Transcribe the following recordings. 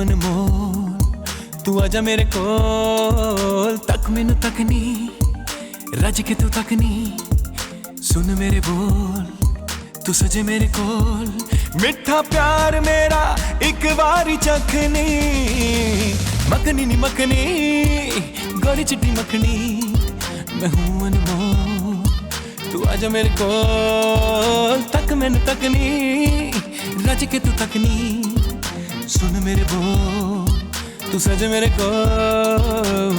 ਅਨਮੋਲ ਤੂੰ ਆਜਾ ਮੇਰੇ ਕੋਲ ਤੱਕ ਮੈਨੂੰ ਤੱਕਨੀ ਰੱਜ ਕੇ ਤੂੰ ਤੱਕਨੀ ਸੁਣ ਮੇਰੇ ਬੋਲ ਤੂੰ ਸਜੇ ਮੇਰੇ ਕੋਲ ਮਿੱਠਾ ਪਿਆਰ ਮੇਰਾ ਇੱਕ ਵਾਰੀ ਚਖਨੀ ਮੱਖਣੀ ਨੀ ਮੱਖਣੀ ਗੋਰੀ ਚਿੱਟੀ ਮੱਖਣੀ ਮੈਂ ਹੂੰ ਅਨਮੋਲ ਤੂੰ ਆਜਾ ਮੇਰੇ ਕੋਲ ਤੱਕ ਮੈਨੂੰ ਤੱਕਨੀ ਰੱਜ ਕੇ ਤੂੰ ਤੱਕਨੀ ਸੁਣ ਮੇਰੇ ਬੋਲ ਤੂੰ ਸਜੇ ਮੇਰੇ ਕੋਲ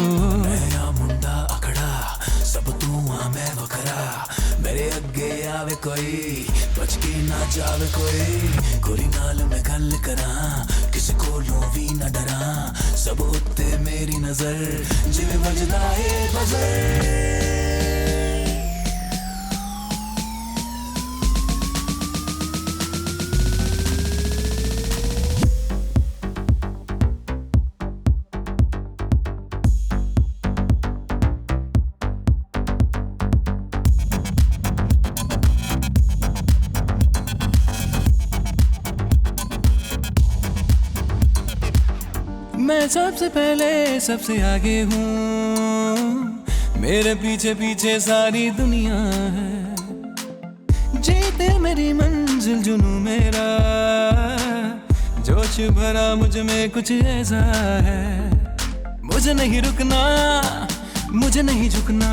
ਮੇਰਾ ਮੁੰਡਾ ਅਖੜਾ ਸਭ ਤੂੰ ਆ ਮੈਂ ਵਖਰਾ ਮੇਰੇ ਅੱਗੇ ਆਵੇ ਕੋਈ ਬਚ ਕੇ ਨਾ ਜਾਵੇ ਕੋਈ ਗੋਰੀ ਨਾਲ ਮੈਂ ਗੱਲ ਕਰਾਂ ਕਿਸੇ ਕੋਲੋਂ ਵੀ ਨਾ ਡਰਾਂ ਸਭ ਉੱਤੇ ਮੇਰੀ ਨਜ਼ਰ ਜਿਵੇਂ ਵੱਜਦਾ ਏ ਬਜ਼ਰ मैं सबसे पहले सबसे आगे हूँ मेरे पीछे पीछे सारी दुनिया है जीते मेरी मंजिल जुनू मेरा जोश भरा मुझ में कुछ ऐसा है मुझे नहीं रुकना मुझे नहीं झुकना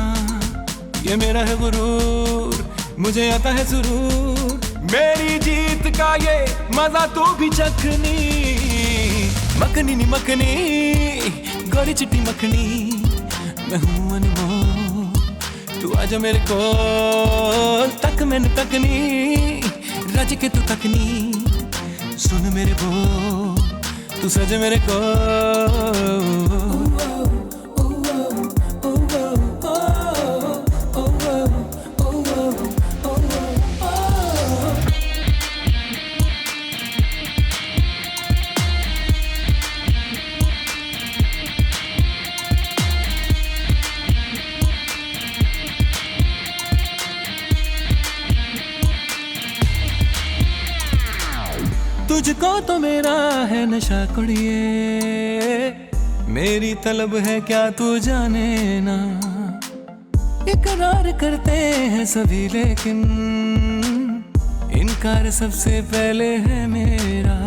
ये मेरा है गुरूर मुझे आता है सुरूर मेरी जीत का ये मजा तू भी चखनी मखनी नी मखनी गोरी चिट्टी मखनी मैं हूँ अनमोल तू आजा मेरे कोल तक मैंने तकनी रज के तू तकनी सुन मेरे बोल तू सजे मेरे कोल तुझको तो मेरा है नशा कुड़िए मेरी तलब है क्या तू जाने ना इकरार करते हैं सभी लेकिन इनकार सबसे पहले है मेरा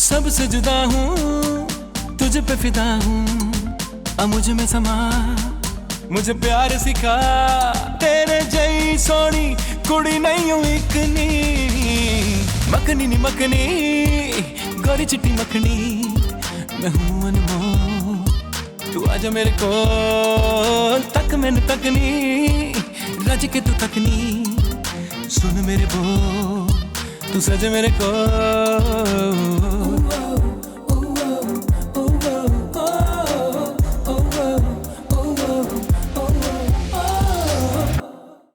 सबसे जुदा हूँ तुझ पे फिदा हूँ अब मुझ में समा मुझे प्यार सिखा तेरे जई सोनी कुड़ी नहीं हूँ इकनी मखनी नी मखनी गोरी चिट्टी मखनी मैं हूँ अनमोल तू आजा मेरे कोल तक मैंने तकनी रज के तू तकनी सुन मेरे बोल तू सजे मेरे कोल